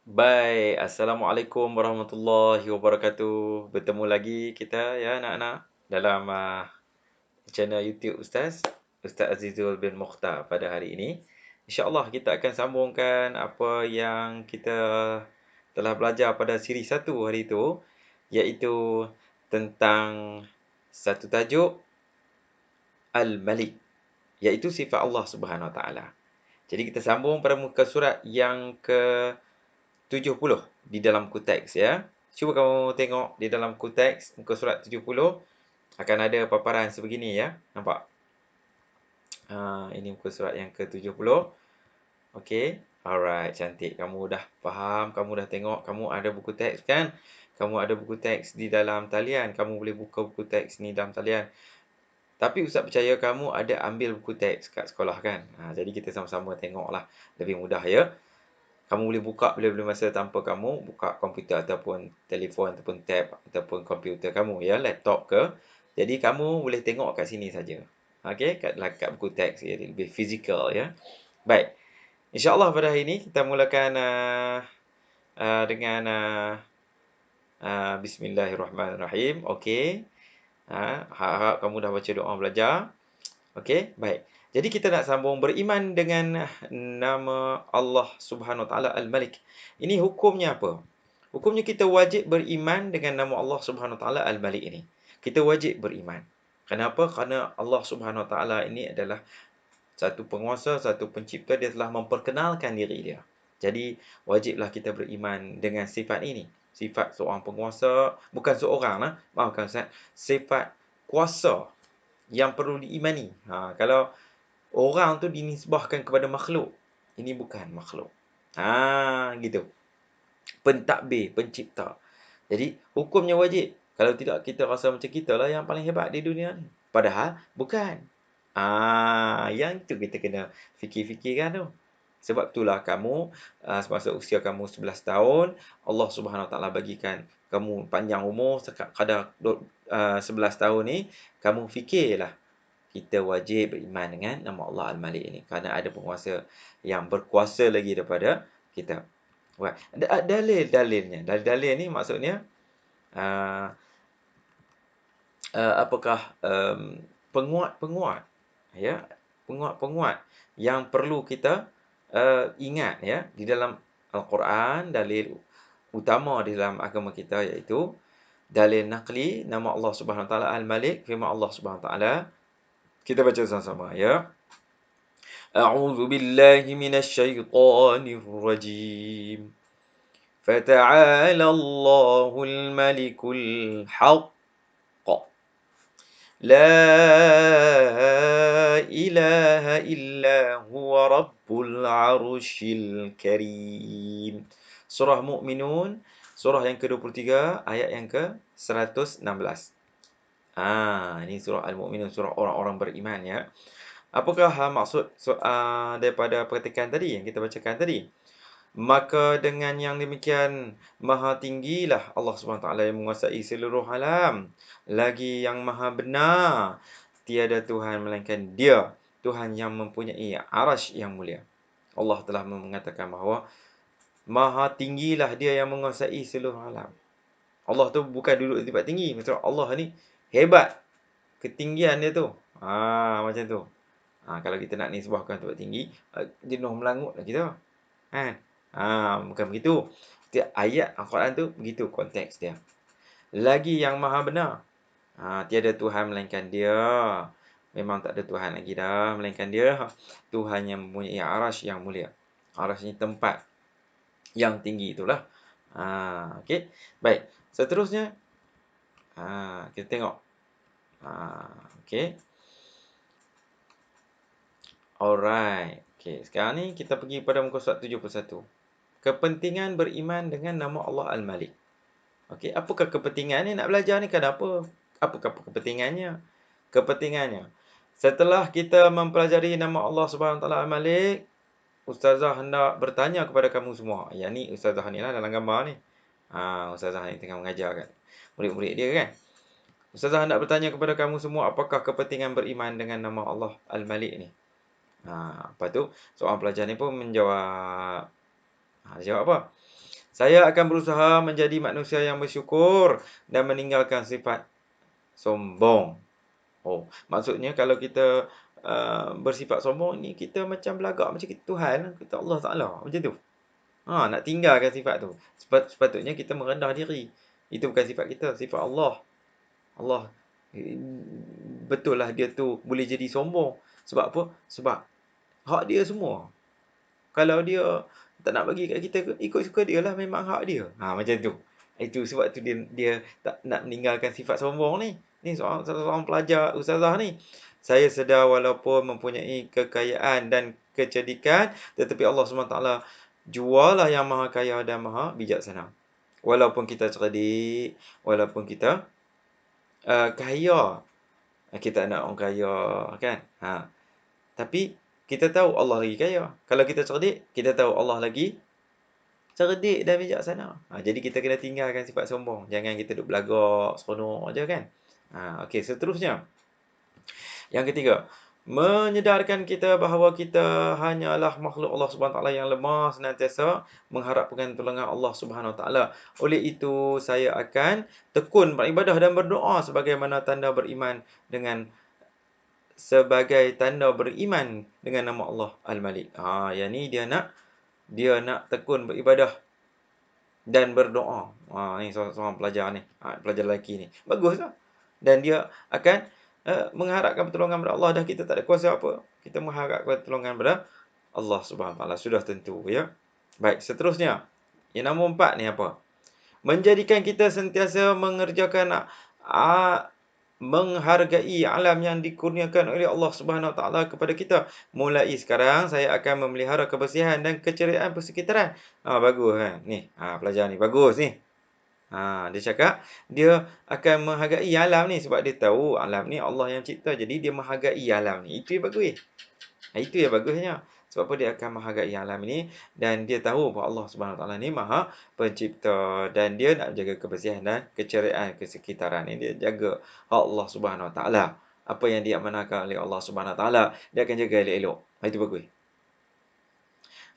Baik, Assalamualaikum warahmatullahi wabarakatuh. Bertemu lagi kita ya anak-anak dalam channel YouTube Ustaz, Ustaz Azizul bin Mokhtar pada hari ini. InsyaAllah kita akan sambungkan apa yang kita telah belajar pada siri satu hari itu, iaitu tentang satu tajuk Al-Malik, iaitu sifat Allah Subhanahu Wa Taala. Jadi kita sambung pada muka surat yang ke 70 di dalam muka teks ya. Cuba kamu tengok di dalam muka teks, muka surat 70 akan ada paparan sebegini ya. Nampak? Ini muka surat yang ke-70. Okey. Alright, cantik. Kamu dah faham, kamu dah tengok, kamu ada buku teks kan? Kamu ada buku teks di dalam talian. Kamu boleh buka buku teks ni dalam talian. Tapi Ustaz percaya kamu ada ambil buku teks kat sekolah kan? Jadi kita sama-sama tengoklah. Lebih mudah ya. Kamu boleh buka bila-bila masa tanpa kamu buka komputer ataupun telefon ataupun tab ataupun komputer kamu ya, laptop ke. Jadi kamu boleh tengok kat sini saja. Okey, kat buku teks ya, lebih fizikal ya. Baik. InsyaAllah pada hari ini kita mulakan dengan Bismillahirrahmanirrahim. Okey. Harap kamu dah baca doa belajar. Okey, baik. Jadi kita nak sambung beriman dengan nama Allah Subhanahu Wa Taala Al-Malik. Ini hukumnya apa? Hukumnya kita wajib beriman dengan nama Allah Subhanahu Wa Taala Al-Malik ini. Kita wajib beriman. Kenapa? Kerana Allah Subhanahu Wa Taala ini adalah satu penguasa, satu pencipta, dia telah memperkenalkan diri dia. Jadi wajiblah kita beriman dengan sifat ini. Sifat seorang penguasa, bukan seorang lah, maafkan Ustaz, sifat kuasa yang perlu diimani. Kalau orang tu dinisbahkan kepada makhluk, ini bukan makhluk. Gitu. Pentadbir, pencipta. Jadi hukumnya wajib. Kalau tidak kita rasa macam kita lah yang paling hebat di dunia ni. Padahal bukan. Yang tu kita kena fikir-fikirkan tu. Sebab itulah kamu semasa usia kamu 11 tahun, Allah Subhanahu Wa Taala bagikan kamu panjang umur kadar 11 tahun ni, kamu fikirlah kita wajib beriman dengan nama Allah Al-Malik ini kerana ada penguasa yang berkuasa lagi daripada kita. Buat dalil-dalilnya. Dalil-dalil ni maksudnya uh, apakah penguat-penguat ya, penguat-penguat yang perlu kita ingat ya di dalam Al-Quran. Dalil utama di dalam agama kita iaitu dalil naqli nama Allah Subhanahu Wa Taala Al-Malik, firman Allah Subhanahu Wa Taala. Kita baca sama-sama ya. A'udzu billahi minasyaitonir rajim. فتعالى الله الملك الحق لا إله إلا هو رب العرش الكريم. Surah Mukminun, surah yang ke-23, ayat yang ke-116. Ini surah Al-Mukminun, surah orang-orang beriman ya. Apakah maksud daripada perkataan tadi yang kita bacakan tadi? Maka dengan yang demikian maha tinggilah Allah SWT yang menguasai seluruh alam. Lagi yang maha benar. Tiada Tuhan melainkan dia. Tuhan yang mempunyai arash yang mulia. Allah telah mengatakan bahawa maha tinggilah dia yang menguasai seluruh alam. Allah tu bukan duduk di tempat tinggi. Maksudnya Allah ni hebat. Ketinggian dia tu. Macam tu. Kalau kita nak nisbahkan tempat tinggi, jenuh melangut lah kita. Kan? Bukan begitu. Setiap ayat Al-Quran tu begitu konteks dia. Lagi yang maha benar. Tiada Tuhan melainkan dia. Memang tak ada Tuhan lagi dah melainkan dia. Tuhan yang mempunyai arash yang mulia. Arash ni tempat yang tinggi itulah. Okey. Baik. Seterusnya kita tengok. Okey. Alright. Okey, sekarang ni kita pergi pada muka surat 71. Kepentingan beriman dengan nama Allah Al-Malik. Okey, apakah kepentingan ni nak belajar ni? Kenapa? Apakah kepentingannya? Kepentingannya, setelah kita mempelajari nama Allah Subhanahu Wa Taala Al-Malik, ustazah hendak bertanya kepada kamu semua. Yang ni ustazah ni lah dalam gambar ni. Ustazah ni tengah mengajar kan murid-murid dia kan. Ustazah hendak bertanya kepada kamu semua, apakah kepentingan beriman dengan nama Allah Al-Malik ni? Lepas tu seorang pelajar ni pun menjawab. Dia jawab apa? Saya akan berusaha menjadi manusia yang bersyukur dan meninggalkan sifat sombong. Oh, maksudnya kalau kita, bersifat sombong ni kita macam belagak macam kita Tuhan, kita Allah Taala, macam tu. Nak tinggalkan sifat tu. Sepatutnya kita merendah diri. Itu bukan sifat kita, sifat Allah. Allah, betul lah dia tu boleh jadi sombong. Sebab apa? Sebab hak dia semua. Kalau dia tak nak bagi kat kita, ikut suka dia lah, memang hak dia. Macam tu. Itu sebab tu dia tak nak meninggalkan sifat sombong ni. Ni seorang pelajar ustazah ni. Saya sedar walaupun mempunyai kekayaan dan kecerdikan, tetapi Allah SWT jualah yang maha kaya dan maha bijaksana. Walaupun kita cerdik, walaupun kita kaya, kita nak orang kaya kan. Tapi kita tahu Allah lagi kaya. Kalau kita cerdik, kita tahu Allah lagi cerdik dan bijaksana. Jadi kita kena tinggalkan sifat sombong. Jangan kita duk belagak seronok je kan. Okey, seterusnya. Yang ketiga, menyedarkan kita bahawa kita hanyalah makhluk Allah Subhanahu Wa Taala yang lemah, senantiasa mengharapkan pertolongan Allah Subhanahu Wa Taala. Oleh itu, saya akan tekun beribadah dan berdoa sebagaimana tanda beriman dengan nama Allah Al-Malik. Yang ni dia nak tekun beribadah dan berdoa. Ni seorang pelajar ni, pelajar lelaki ni. Baguslah. Dan dia akan mengharapkan pertolongan kepada Allah, dah kita tak ada kuasa apa. Kita mengharapkan pertolongan kepada Allah Subhanahu Wa Taala, sudah tentu ya. Baik, seterusnya. Yang nombor 4 ni apa? Menjadikan kita sentiasa mengerjakan menghargai alam yang dikurniakan oleh Allah Subhanahu Wa Taala kepada kita. Mulai sekarang saya akan memelihara kebersihan dan keceriaan persekitaran. Bagus kan? Ni, pelajar ni bagus ni. Dia cakap dia akan menghargai alam ni sebab dia tahu alam ni Allah yang cipta. Jadi dia menghargai alam ni. Itu yang bagus. Itu yang bagusnya. Sebab apa dia akan menghargai alam ini dan dia tahu bahawa Allah Subhanahu Wa Taala ni Maha Pencipta dan dia nak jaga kebersihan dan keceriaan kesekitaran ini. Dia jaga Allah Subhanahu Wa Taala. Apa yang diamanahkan oleh Allah Subhanahu Wa Taala, dia akan jaga elok-elok. Itu bagus.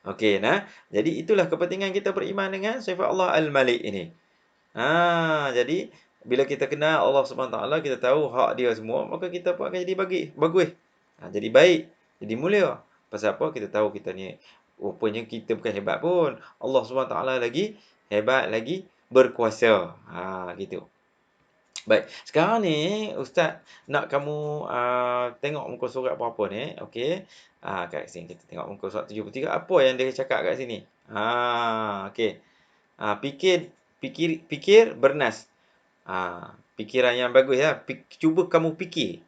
Okey, jadi itulah kepentingan kita beriman dengan sifat Allah Al-Malik ini. Jadi bila kita kenal Allah Subhanahu Wa Taala, kita tahu hak dia semua, maka kita pun akan jadi bagus. Jadi baik, jadi mulia. Pasal apa? Kita tahu kita ni rupanya kita bukan hebat pun. Allah Subhanahu Wa Taala lagi hebat, lagi berkuasa. Gitu. Baik, sekarang ni ustaz nak kamu tengok muka surat berapa ni, okey. Kat sini kita tengok muka surat 73. Apa yang dia cakap kat sini? Okey. Fikir bernas. Fikiran yang bagus ya. Cuba kamu fikir.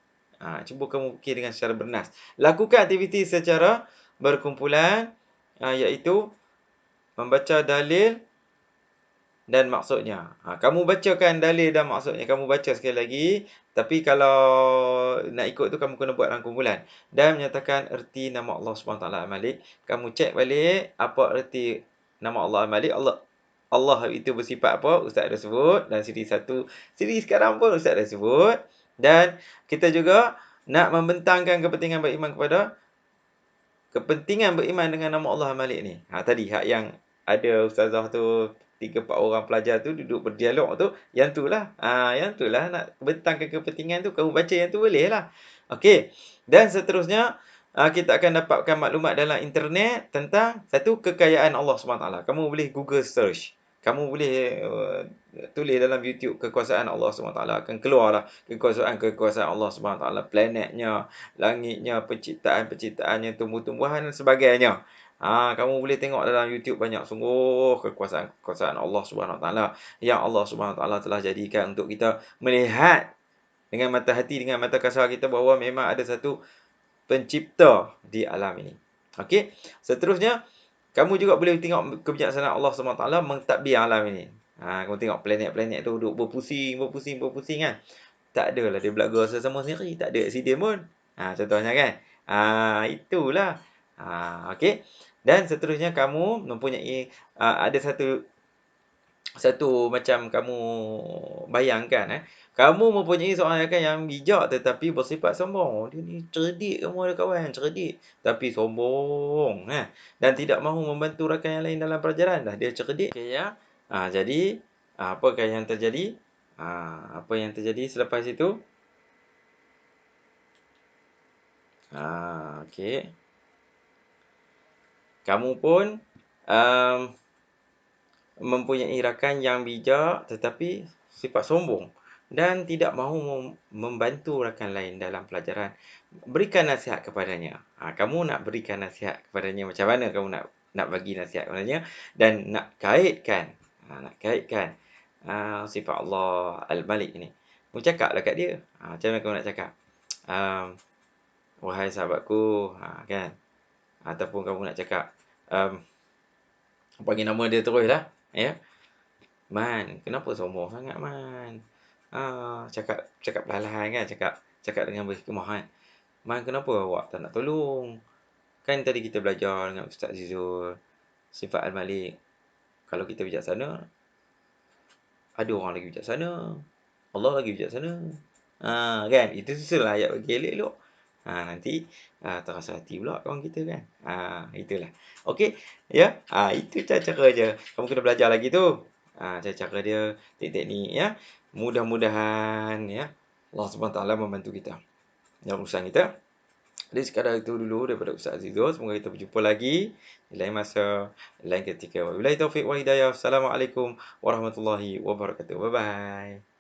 Cuba kamu fikir dengan secara bernas. Lakukan aktiviti secara berkumpulan, iaitu membaca dalil dan maksudnya. Kamu bacakan dalil dan maksudnya. Kamu baca sekali lagi. Tapi kalau nak ikut tu, kamu kena buat dalam kumpulan. Dan menyatakan erti nama Allah SWT Al-Malik. Kamu cek balik apa erti nama Allah Al-Malik. Allah itu bersifat apa? Ustaz dah sebut. Dan siri satu. Siri sekarang pun Ustaz dah sebut. Dan kita juga nak membentangkan kepentingan beriman dengan nama Allah Al-Malik ni. Tadi hak yang ada ustazah tu 3-4 orang pelajar tu duduk berdialog tu, yang tu lah. Yang tu lah nak bentangkan kepentingan tu, kamu baca yang tu boleh lah. Okey. Dan seterusnya kita akan dapatkan maklumat dalam internet tentang satu kekayaan Allah SWT. Kamu boleh Google search. Kamu boleh tulis dalam YouTube kekuasaan Allah SWT. Akan keluarlah kekuasaan Allah SWT. Planetnya, langitnya, penciptaan-penciptaannya, tumbuh-tumbuhan dan sebagainya. Kamu boleh tengok dalam YouTube banyak sungguh kekuasaan Allah Subhanahu Wa Taala yang Allah Subhanahu Wa Taala telah jadikan untuk kita melihat dengan mata hati, dengan mata kasar kita bahawa memang ada satu pencipta di alam ini. Okey. Seterusnya, kamu juga boleh tengok kebijaksanaan Allah Subhanahu Wa Taala mentadbir alam ini. Kamu tengok planet-planet tu duduk berpusing kan. Tak adalah dia belaga sesama sendiri, tak ada aksiden pun. Contohnya kan. Itulah. Okey. Dan seterusnya kamu mempunyai ada satu satu macam kamu bayangkan, kamu mempunyai seorang rakan yang bijak tetapi bersifat sombong. "Oh, dia ni cerdik kamu ada kawan, cerdik tapi sombong," dan tidak mahu membantu rakan yang lain dalam pelajaran. Dah dia cerdik, okey ya. Jadi, apakah yang terjadi? Apa yang terjadi selepas itu? Okey. Kamu pun, um, mempunyai rakan yang bijak tetapi sifat sombong dan tidak mahu membantu rakan lain dalam pelajaran. Berikan nasihat kepadanya. Kamu nak berikan nasihat kepadanya macam mana kamu nak bagi nasihat kepadanya dan nak kaitkan sifat Allah Al-Malik ni. Kamu cakaplah kat dia. Macam mana kamu nak cakap? Um, Wahai sahabatku, kan? Ataupun kamu nak cakap, panggil nama dia teruslah, ya. Man, kenapa sombong sangat Man? Cakap cakap perlahan-lahan kan, cakap dengan berhikmah kan. Man, kenapa awak tak nak tolong? Kan tadi kita belajar dengan Ustaz Zizul, sifat Al-Malik. Kalau kita bijaksana, ada orang lagi bijaksana. Allah lagi bijaksana. Kan? Itu susunlah ayat bagi elok-elok. Nanti terasa hati pula kawan kita kan. Itulah. Okey, ya. Itu cara-cara je. Kamu kena belajar lagi tu. Cara-cara dia, teknik-teknik ya. Mudah-mudahan ya Allah SWT membantu kita dalam urusan kita. Jadi sekadar itu dulu daripada Ustaz Azizul. Semoga kita berjumpa lagi di lain masa, lain ketika. Wabillahi taufiq wal hidayah. Assalamualaikum warahmatullahi wabarakatuh. Bye bye.